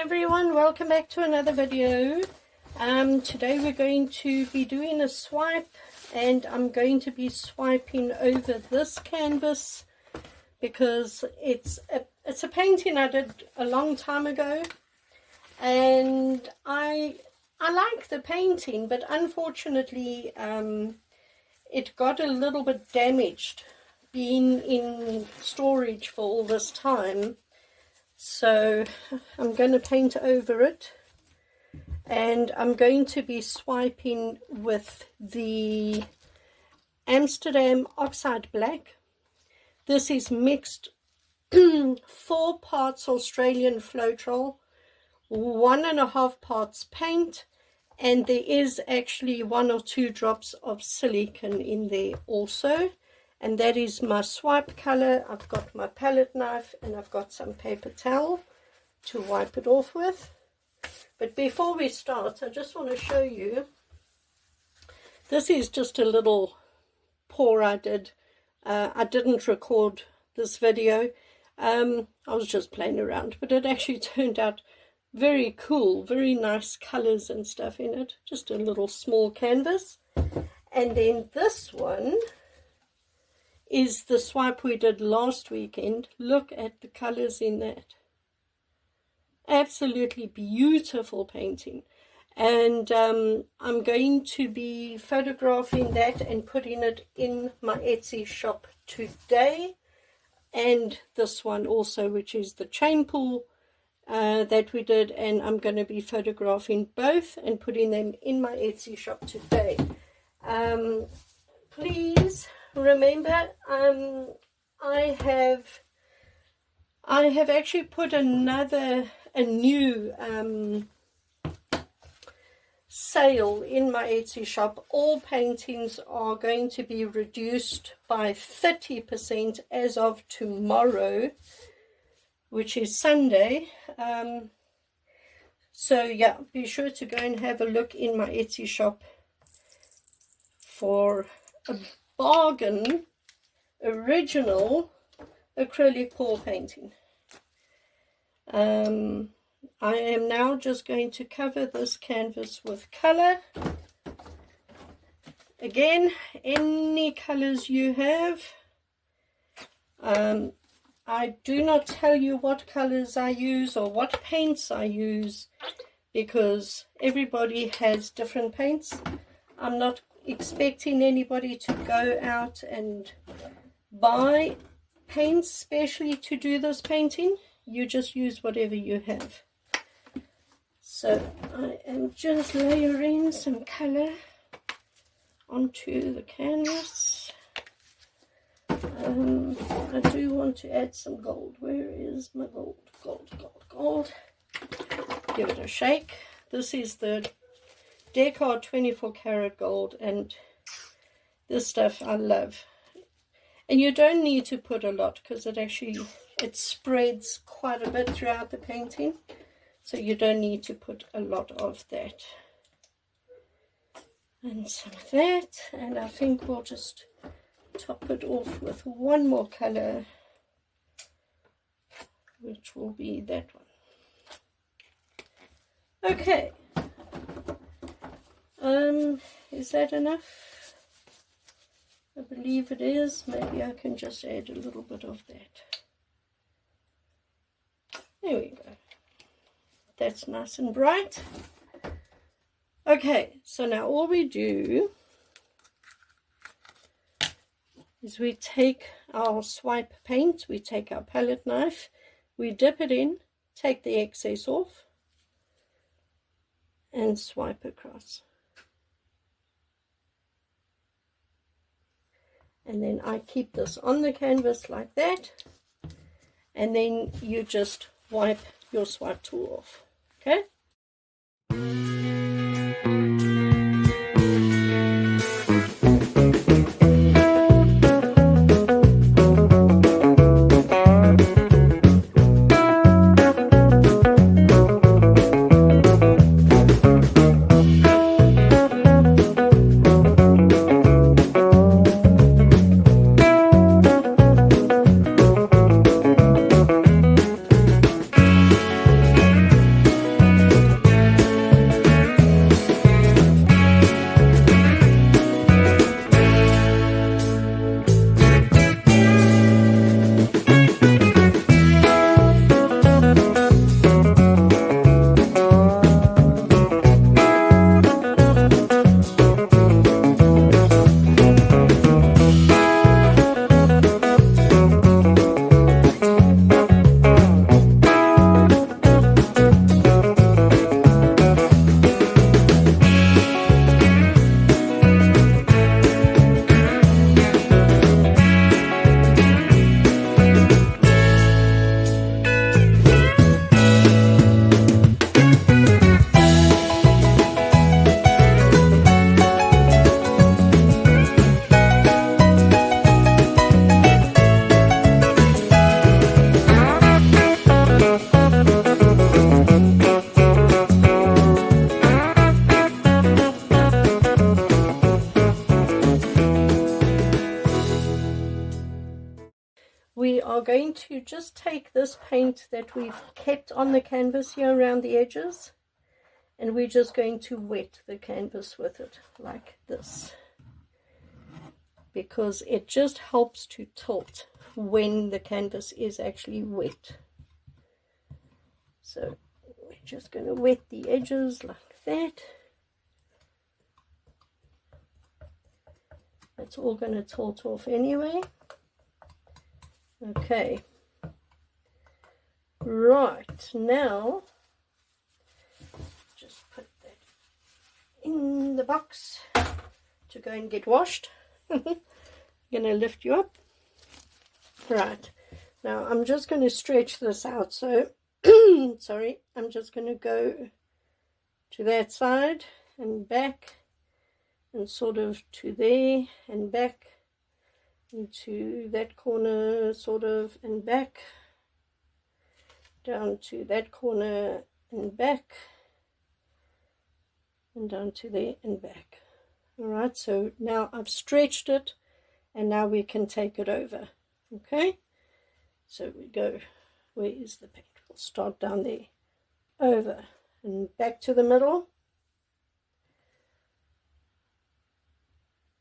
everyone, welcome back to another video. Today we're going to be doing a swipe, and I'm going to be swiping over this canvas because it's a painting I did a long time ago, and I like the painting, but unfortunately it got a little bit damaged being in storage for all this time. So I'm going to paint over it, and I'm going to be swiping with the Amsterdam Oxide Black. This is mixed 4 parts Australian Floetrol, 1.5 parts paint, and there is actually 1 or 2 drops of silicone in there also. And that is my swipe color. I've got my palette knife and I've got some paper towel to wipe it off with. But before we start, I just want to show you, this is just a little pour I did. I didn't record this video. I was just playing around, but it actually turned out very cool, very nice colors and stuff in it. Just a little small canvas. And then this one is the swipe we did last weekend. Look at the colors in that. Absolutely beautiful painting. And I'm going to be photographing that and putting it in my Etsy shop today. And this one also, which is the chain pull that we did, and I'm going to be photographing both and putting them in my Etsy shop today. Please remember, I have actually put a new sale in my Etsy shop. All paintings are going to be reduced by 30% as of tomorrow, which is Sunday. So yeah, be sure to go and have a look in my Etsy shop for a bargain original acrylic pour painting. I am now just going to cover this canvas with color. Again, any colors you have. I do not tell you what colors I use or what paints I use, because everybody has different paints. I'm not expecting anybody to go out and buy paints specially to do this painting. You just use whatever you have. So I am just layering some color onto the canvas. I do want to add some gold. Where is my gold? Gold. Give it a shake. This is the Decard 24 karat gold, and this stuff I love. And you don't need to put a lot, because it spreads quite a bit throughout the painting, so you don't need to put a lot of that. And some of that, and I think we'll just top it off with one more color, which will be that one. Okay. Is that enough? I believe it is. Maybe I can just add a little bit of that. There we go. That's nice and bright. Okay, so now all we do is we take our swipe paint, we take our palette knife, we dip it in, take the excess off, and swipe across. And then I keep this on the canvas like that, and then you just wipe your swipe tool off. Okay? we are going to just take this paint that we've kept on the canvas here around the edges, and we're just going to wet the canvas with it like this, because it just helps to tilt when the canvas is actually wet. So we're just going to wet the edges like that. It's all going to tilt off anyway. Okay, right, now just put that in the box to go and get washed. I'm going to lift you up. Right, now I'm just going to stretch this out, so sorry, I'm just going to go to that side and back, and sort of to there and back, into that corner sort of and back, down to that corner and back, and down to there and back. All right, so now I've stretched it, and now we can take it over. Okay, so we go, where is the paint? We'll start down there, over and back to the middle,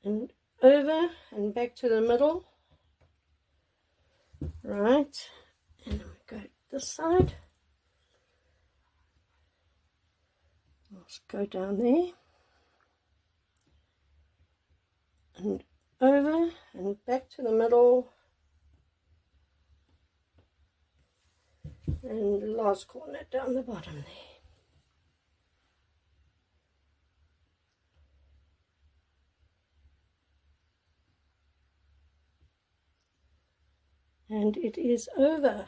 and over and back to the middle. Right, and then we go this side. Let's go down there and over and back to the middle, and last corner down the bottom there. And it is over.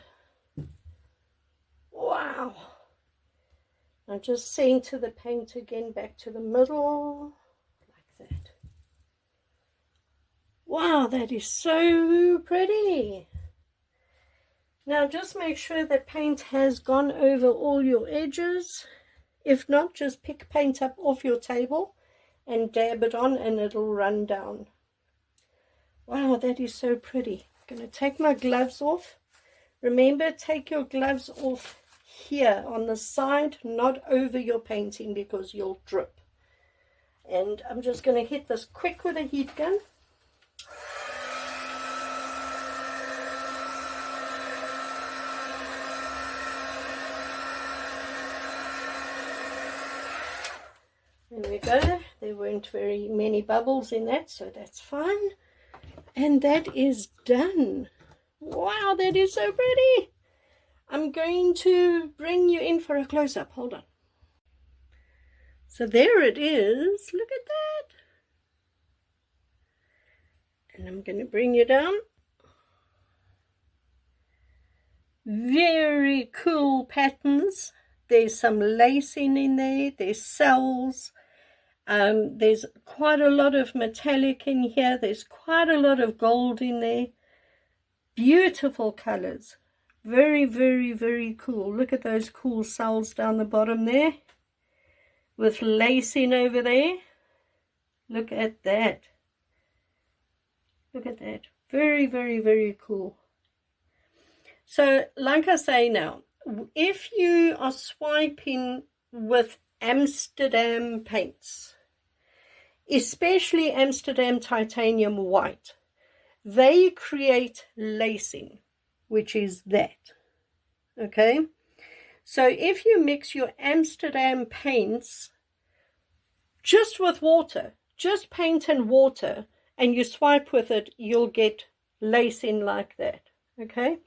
Wow. Now just center the paint again back to the middle, like that. Wow, that is so pretty. Now just make sure that paint has gone over all your edges. If not, just pick paint up off your table and dab it on, and it'll run down. Wow, that is so pretty. I'm going to take my gloves off. Remember, take your gloves off here on the side, not over your painting, because you'll drip. And I'm just going to hit this quick with a heat gun. There we go. There weren't very many bubbles in that, so that's fine. And that is done. Wow, that is so pretty. I'm going to bring you in for a close-up. Hold on. So there it is. Look at that. And I'm going to bring you down. Very cool patterns. There's some lacing in there. There's cells. There's quite a lot of metallic in here. There's quite a lot of gold in there. Beautiful colors. Very, very, very cool. Look at those cool cells down the bottom there, with lacing over there. Look at that. Look at that. Very, very, very cool. So, like I say now, if you are swiping with Amsterdam paints, especially Amsterdam titanium white, they create lacing, which is that. Okay, so if you mix your Amsterdam paints just with water, just paint and water, and you swipe with it, you'll get lacing like that. Okay,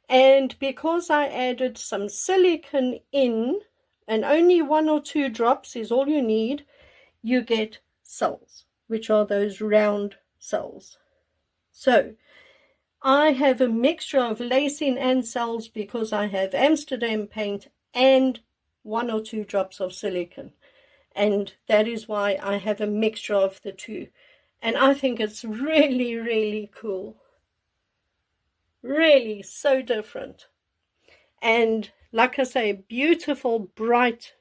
and because I added some silicone in, and only 1 or 2 drops is all you need, you get cells, which are those round cells. So I have a mixture of lacing and cells because I have Amsterdam paint and 1 or 2 drops of silicone, and that is why I have a mixture of the two. And I think it's really, really cool. Really so different. And like I say, beautiful, bright,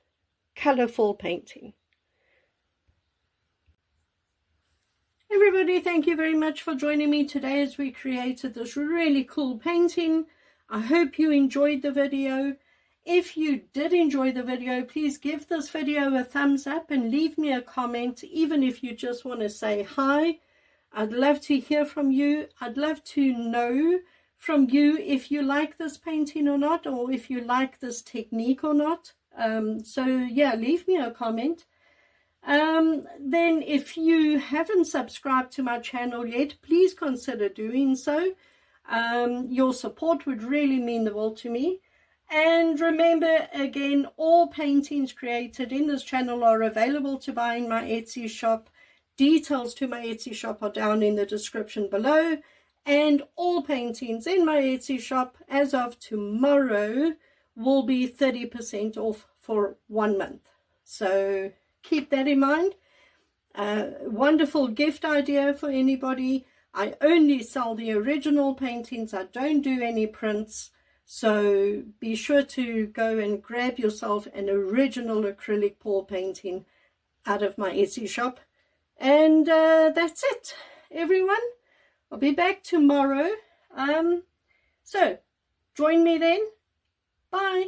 colorful painting. Everybody, thank you very much for joining me today as we created this really cool painting. I hope you enjoyed the video. If you did enjoy the video, please give this video a thumbs up and leave me a comment, even if you just want to say hi. I'd love to hear from you. I'd love to know from you if you like this painting or not, or if you like this technique or not. So yeah, leave me a comment. Then if you haven't subscribed to my channel yet, please consider doing so. Your support would really mean the world to me. And remember, again, all paintings created in this channel are available to buy in my Etsy shop. Details to my Etsy shop are down in the description below. And all paintings in my Etsy shop as of tomorrow will be 30% off for 1 month. So keep that in mind. Wonderful gift idea for anybody. I only sell the original paintings. I don't do any prints. So be sure to go and grab yourself an original acrylic pour painting out of my Etsy shop. And that's it, everyone. I'll be back tomorrow. So join me then. Bye.